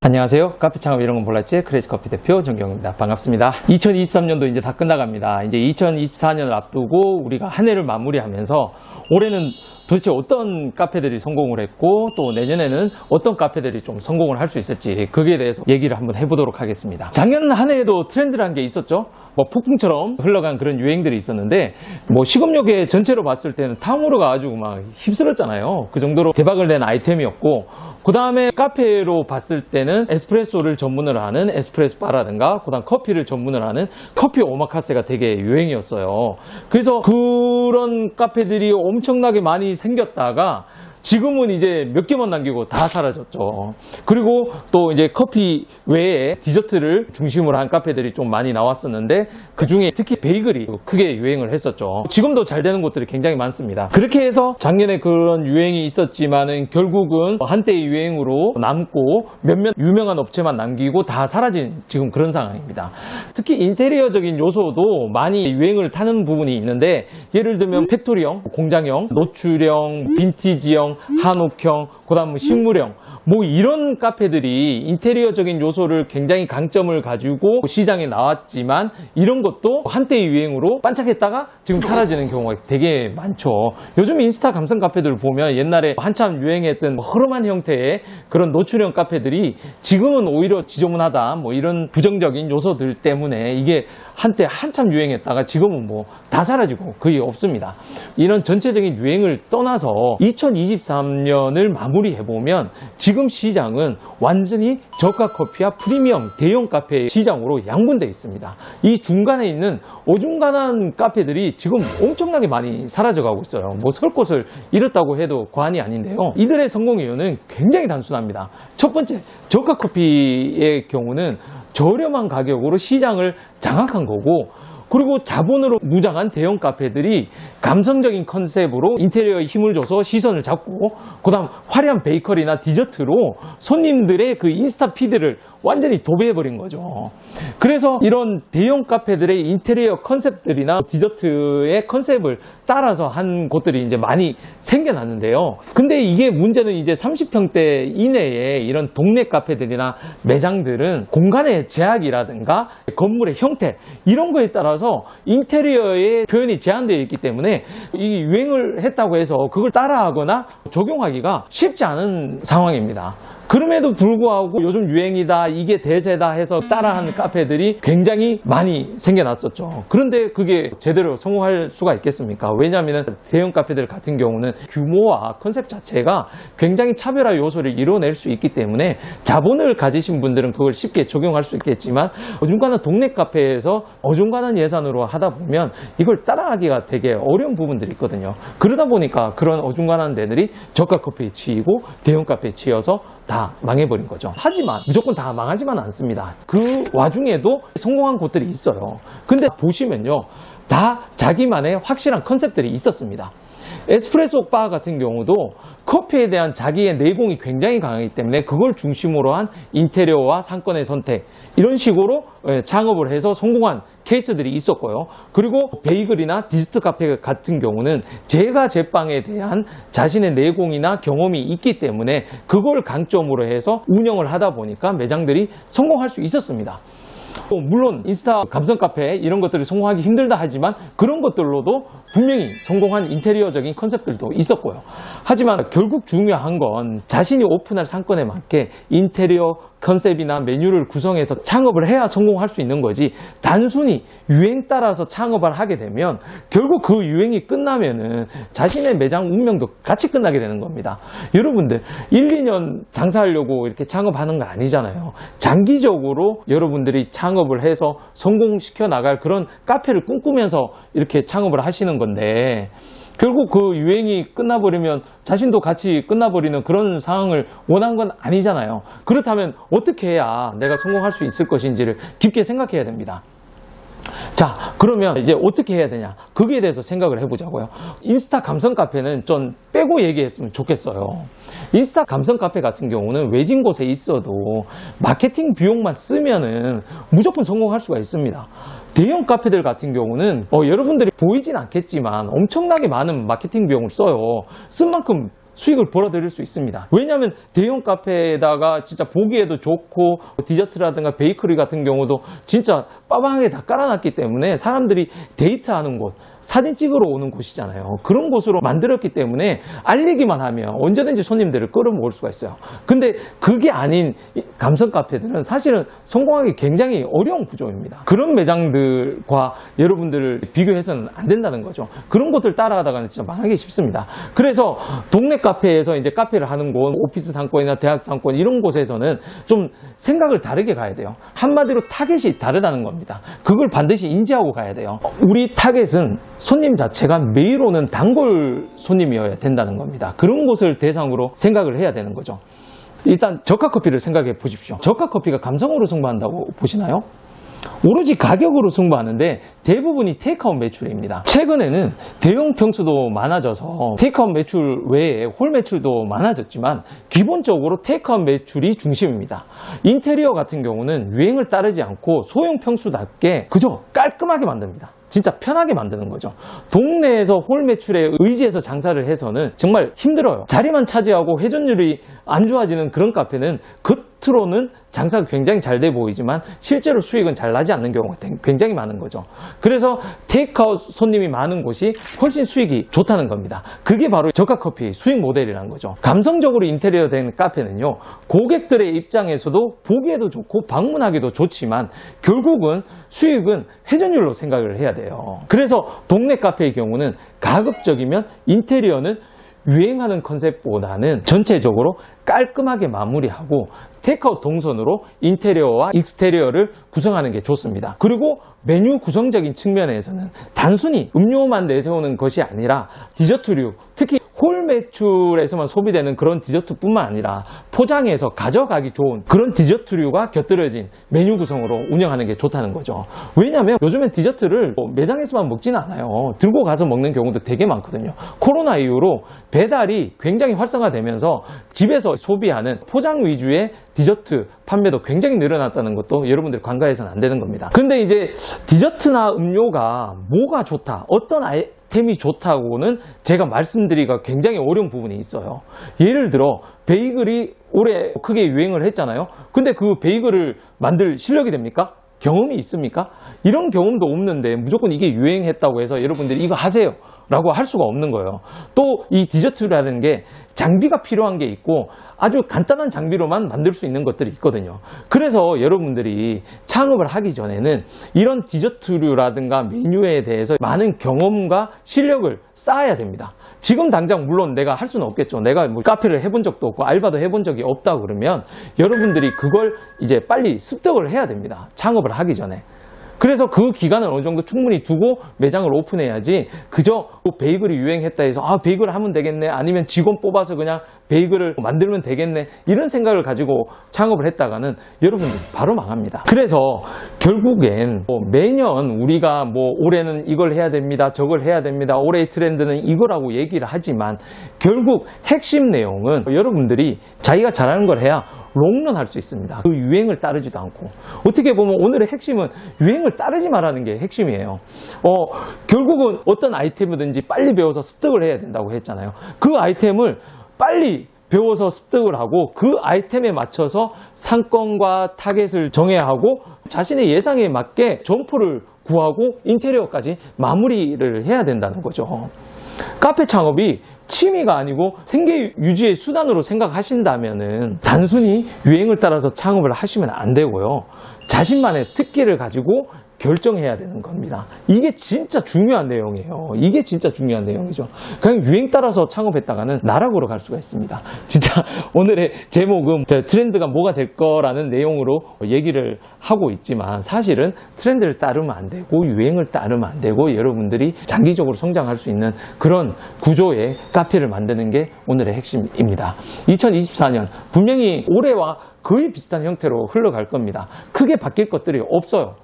안녕하세요. 카페 창업 이런 건 몰랐지? 크레이지커피 대표 정경입니다. 반갑습니다. 2023년도 이제 다 끝나갑니다. 이제 2024년을 앞두고 우리가 한 해를 마무리하면서 올해는 도대체 어떤 카페들이 성공을 했고 또 내년에는 어떤 카페들이 좀 성공을 할 수 있을지 거기에 대해서 얘기를 한번 해보도록 하겠습니다. 작년 한 해에도 트렌드라는 게 있었죠. 폭풍처럼 흘러간 그런 유행들이 있었는데 식음료계 전체로 봤을 때는 탕후루가 아주 막 휩쓸었잖아요. 그 정도로 대박을 낸 아이템이었고 그 다음에 카페로 봤을 때는 에스프레소를 전문으로 하는 에스프레소 바라든가 그 다음 커피를 전문으로 하는 커피 오마카세가 되게 유행이었어요. 그래서 그런 카페들이 엄청나게 많이 생겼다가 지금은 이제 몇 개만 남기고 다 사라졌죠. 그리고 또 이제 커피 외에 디저트를 중심으로 한 카페들이 좀 많이 나왔었는데 그 중에 특히 베이글이 크게 유행을 했었죠. 지금도 잘 되는 곳들이 굉장히 많습니다. 그렇게 해서 작년에 그런 유행이 있었지만은 결국은 한때의 유행으로 남고 몇몇 유명한 업체만 남기고 다 사라진 지금 그런 상황입니다. 특히 인테리어적인 요소도 많이 유행을 타는 부분이 있는데 예를 들면 팩토리형, 공장형, 노출형, 빈티지형, 한옥형, 그 다음 식물형 이런 카페들이 인테리어적인 요소를 굉장히 강점을 가지고 시장에 나왔지만 이런 것도 한때의 유행으로 반짝했다가 지금 사라지는 경우가 되게 많죠. 요즘 인스타 감성 카페들 보면 옛날에 한참 유행했던 허름한 형태의 그런 노출형 카페들이 지금은 오히려 지저분하다 이런 부정적인 요소들 때문에 이게 한때 한참 유행했다가 지금은 다 사라지고 거의 없습니다. 이런 전체적인 유행을 떠나서 2023년을 마무리해보면 지금 시장은 완전히 저가 커피와 프리미엄 대형 카페 시장으로 양분되어 있습니다. 이 중간에 있는 어중간한 카페들이 지금 엄청나게 많이 사라져가고 있어요. 설 곳을 잃었다고 해도 과언이 아닌데요. 이들의 성공 이유는 굉장히 단순합니다. 첫 번째, 저가 커피의 경우는 저렴한 가격으로 시장을 장악한 거고 그리고 자본으로 무장한 대형 카페들이 감성적인 컨셉으로 인테리어에 힘을 줘서 시선을 잡고 그 다음 화려한 베이커리나 디저트로 손님들의 그 인스타 피드를 완전히 도배해버린 거죠. 그래서 이런 대형 카페들의 인테리어 컨셉들이나 디저트의 컨셉을 따라서 한 곳들이 이제 많이 생겨났는데요. 근데 이게 문제는 이제 30평대 이내의 이런 동네 카페들이나 매장들은 공간의 제약이라든가 건물의 형태 이런 거에 따라서 인테리어의 표현이 제한되어 있기 때문에 이 유행을 했다고 해서 그걸 따라하거나 적용하기가 쉽지 않은 상황입니다. 그럼에도 불구하고 요즘 유행이다, 이게 대세다 해서 따라하는 카페들이 굉장히 많이 생겨났었죠. 그런데 그게 제대로 성공할 수가 있겠습니까? 왜냐하면 대형 카페들 같은 경우는 규모와 컨셉 자체가 굉장히 차별화 요소를 이뤄낼 수 있기 때문에 자본을 가지신 분들은 그걸 쉽게 적용할 수 있겠지만 어중간한 동네 카페에서 어중간한 예산으로 하다 보면 이걸 따라하기가 되게 어려운 부분들이 있거든요. 그러다 보니까 그런 어중간한 데들이 저가 커피에 치이고 대형 카페에 치여서 다 망해버린 거죠. 하지만 무조건 다 망하지만 않습니다. 그 와중에도 성공한 곳들이 있어요. 근데 보시면요, 다 자기만의 확실한 컨셉들이 있었습니다. 에스프레소 바 같은 경우도 커피에 대한 자기의 내공이 굉장히 강하기 때문에 그걸 중심으로 한 인테리어와 상권의 선택 이런 식으로 창업을 해서 성공한 케이스들이 있었고요. 그리고 베이글이나 디저트 카페 같은 경우는 제가 제빵에 대한 자신의 내공이나 경험이 있기 때문에 그걸 강점으로 해서 운영을 하다 보니까 매장들이 성공할 수 있었습니다. 물론 인스타 감성 카페 이런 것들이 성공하기 힘들다 하지만 그런 것들로도 분명히 성공한 인테리어적인 컨셉들도 있었고요. 하지만 결국 중요한 건 자신이 오픈할 상권에 맞게 인테리어 컨셉이나 메뉴를 구성해서 창업을 해야 성공할 수 있는 거지 단순히 유행 따라서 창업을 하게 되면 결국 그 유행이 끝나면은 자신의 매장 운명도 같이 끝나게 되는 겁니다. 여러분들 1, 2년 장사하려고 이렇게 창업하는 건 아니잖아요. 장기적으로 여러분들이 창업을 해서 성공시켜 나갈 그런 카페를 꿈꾸면서 이렇게 창업을 하시는 건데 결국 그 유행이 끝나버리면 자신도 같이 끝나버리는 그런 상황을 원한 건 아니잖아요. 그렇다면 어떻게 해야 내가 성공할 수 있을 것인지를 깊게 생각해야 됩니다. 자, 그러면 이제 어떻게 해야 되냐? 거기에 대해서 생각을 해보자고요. 인스타 감성 카페는 좀 빼고 얘기했으면 좋겠어요. 인스타 감성 카페 같은 경우는 외진 곳에 있어도 마케팅 비용만 쓰면은 무조건 성공할 수가 있습니다. 대형 카페들 같은 경우는 여러분들이 보이진 않겠지만 엄청나게 많은 마케팅 비용을 써요. 쓴 만큼 수익을 벌어들일 수 있습니다. 왜냐하면 대형 카페에다가 진짜 보기에도 좋고 디저트라든가 베이커리 같은 경우도 진짜 빠방하게 다 깔아놨기 때문에 사람들이 데이트하는 곳, 사진 찍으러 오는 곳이잖아요. 그런 곳으로 만들었기 때문에 알리기만 하면 언제든지 손님들을 끌어모을 수가 있어요. 근데 그게 아닌 감성 카페들은 사실은 성공하기 굉장히 어려운 구조입니다. 그런 매장들과 여러분들을 비교해서는 안 된다는 거죠. 그런 곳들 따라가다가는 진짜 망하기 쉽습니다. 그래서 동네 카페에서 이제 카페를 하는 곳, 오피스 상권이나 대학 상권 이런 곳에서는 좀 생각을 다르게 가야 돼요. 한마디로 타겟이 다르다는 겁니다. 그걸 반드시 인지하고 가야 돼요. 우리 타겟은 손님 자체가 매일 오는 단골 손님이어야 된다는 겁니다. 그런 곳을 대상으로 생각을 해야 되는 거죠. 일단 저가 커피를 생각해 보십시오. 저가 커피가 감성으로 승부한다고 보시나요? 오로지 가격으로 승부하는데 대부분이 테이크아웃 매출입니다. 최근에는 대형 평수도 많아져서 테이크아웃 매출 외에 홀 매출도 많아졌지만 기본적으로 테이크아웃 매출이 중심입니다. 인테리어 같은 경우는 유행을 따르지 않고 소형 평수답게 그저 깔끔하게 만듭니다. 진짜 편하게 만드는 거죠. 동네에서 홀 매출에 의지해서 장사를 해서는 정말 힘들어요. 자리만 차지하고 회전율이 안 좋아지는 그런 카페는 겉으로는 장사가 굉장히 잘 돼 보이지만 실제로 수익은 잘 나지 않는 경우가 굉장히 많은 거죠. 그래서 테이크아웃 손님이 많은 곳이 훨씬 수익이 좋다는 겁니다. 그게 바로 저가 커피 수익 모델이라는 거죠. 감성적으로 인테리어 된 카페는요, 고객들의 입장에서도 보기에도 좋고 방문하기도 좋지만 결국은 수익은 회전율로 생각을 해야 돼요. 그래서 동네 카페의 경우는 가급적이면 인테리어는 유행하는 컨셉보다는 전체적으로 깔끔하게 마무리하고 테이크아웃 동선으로 인테리어와 익스테리어를 구성하는 게 좋습니다. 그리고 메뉴 구성적인 측면에서는 단순히 음료만 내세우는 것이 아니라 디저트류, 특히 홀 매출에서만 소비되는 그런 디저트뿐만 아니라 포장해서 가져가기 좋은 그런 디저트류가 곁들여진 메뉴 구성으로 운영하는 게 좋다는 거죠. 왜냐하면 요즘엔 디저트를 매장에서만 먹지는 않아요. 들고 가서 먹는 경우도 되게 많거든요. 코로나 이후로 배달이 굉장히 활성화되면서 집에서 소비하는 포장 위주의 디저트 판매도 굉장히 늘어났다는 것도 여러분들이 간과해서는 안 되는 겁니다. 근데 이제 디저트나 음료가 뭐가 좋다, 어떤 아이템이 좋다고는 제가 말씀드리기가 굉장히 어려운 부분이 있어요. 예를 들어 베이글이 올해 크게 유행을 했잖아요. 근데 그 베이글을 만들 실력이 됩니까? 경험이 있습니까? 이런 경험도 없는데 무조건 이게 유행했다고 해서 여러분들이 이거 하세요 라고 할 수가 없는 거예요. 또 이 디저트라는 게 장비가 필요한 게 있고 아주 간단한 장비로만 만들 수 있는 것들이 있거든요. 그래서 여러분들이 창업을 하기 전에는 이런 디저트류라든가 메뉴에 대해서 많은 경험과 실력을 쌓아야 됩니다. 지금 당장 물론 내가 할 수는 없겠죠. 내가 뭐 카페를 해본 적도 없고 알바도 해본 적이 없다 그러면 여러분들이 그걸 이제 빨리 습득을 해야 됩니다. 창업을 하기 전에. 그래서 그 기간을 어느 정도 충분히 두고 매장을 오픈해야지 그저 베이글이 유행했다 해서 베이글 하면 되겠네, 아니면 직원 뽑아서 그냥 베이글을 만들면 되겠네, 이런 생각을 가지고 창업을 했다가는 여러분들 바로 망합니다. 그래서 결국엔 매년 우리가 올해는 이걸 해야 됩니다, 저걸 해야 됩니다, 올해의 트렌드는 이거라고 얘기를 하지만 결국 핵심 내용은 여러분들이 자기가 잘하는 걸 해야 롱런 할 수 있습니다. 그 유행을 따르지도 않고. 어떻게 보면 오늘의 핵심은 유행을 따르지 말라는 게 핵심이에요. 결국은 어떤 아이템이든지 빨리 배워서 습득을 해야 된다고 했잖아요. 그 아이템을 빨리 배워서 습득을 하고 그 아이템에 맞춰서 상권과 타겟을 정해야 하고 자신의 예상에 맞게 점포를 구하고 인테리어까지 마무리를 해야 된다는 거죠. 카페 창업이 취미가 아니고 생계 유지의 수단으로 생각하신다면은 단순히 유행을 따라서 창업을 하시면 안 되고요. 자신만의 특기를 가지고 결정해야 되는 겁니다. 이게 진짜 중요한 내용이에요. 이게 진짜 중요한 내용이죠. 그냥 유행 따라서 창업했다가는 나락으로 갈 수가 있습니다. 진짜 오늘의 제목은 트렌드가 뭐가 될 거라는 내용으로 얘기를 하고 있지만 사실은 트렌드를 따르면 안 되고 유행을 따르면 안 되고 여러분들이 장기적으로 성장할 수 있는 그런 구조의 카페를 만드는 게 오늘의 핵심입니다. 2024년 분명히 올해와 거의 비슷한 형태로 흘러갈 겁니다. 크게 바뀔 것들이 없어요.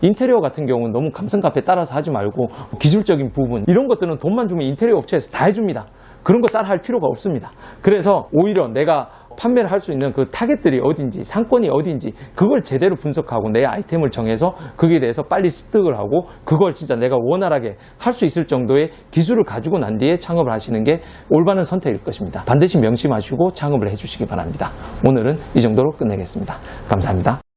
인테리어 같은 경우는 너무 감성 카페 따라서 하지 말고 기술적인 부분 이런 것들은 돈만 주면 인테리어 업체에서 다 해줍니다. 그런 거 따라 할 필요가 없습니다. 그래서 오히려 내가 판매를 할 수 있는 그 타겟들이 어딘지, 상권이 어딘지 그걸 제대로 분석하고 내 아이템을 정해서 거기에 대해서 빨리 습득을 하고 그걸 진짜 내가 원활하게 할 수 있을 정도의 기술을 가지고 난 뒤에 창업을 하시는 게 올바른 선택일 것입니다. 반드시 명심하시고 창업을 해주시기 바랍니다. 오늘은 이 정도로 끝내겠습니다. 감사합니다.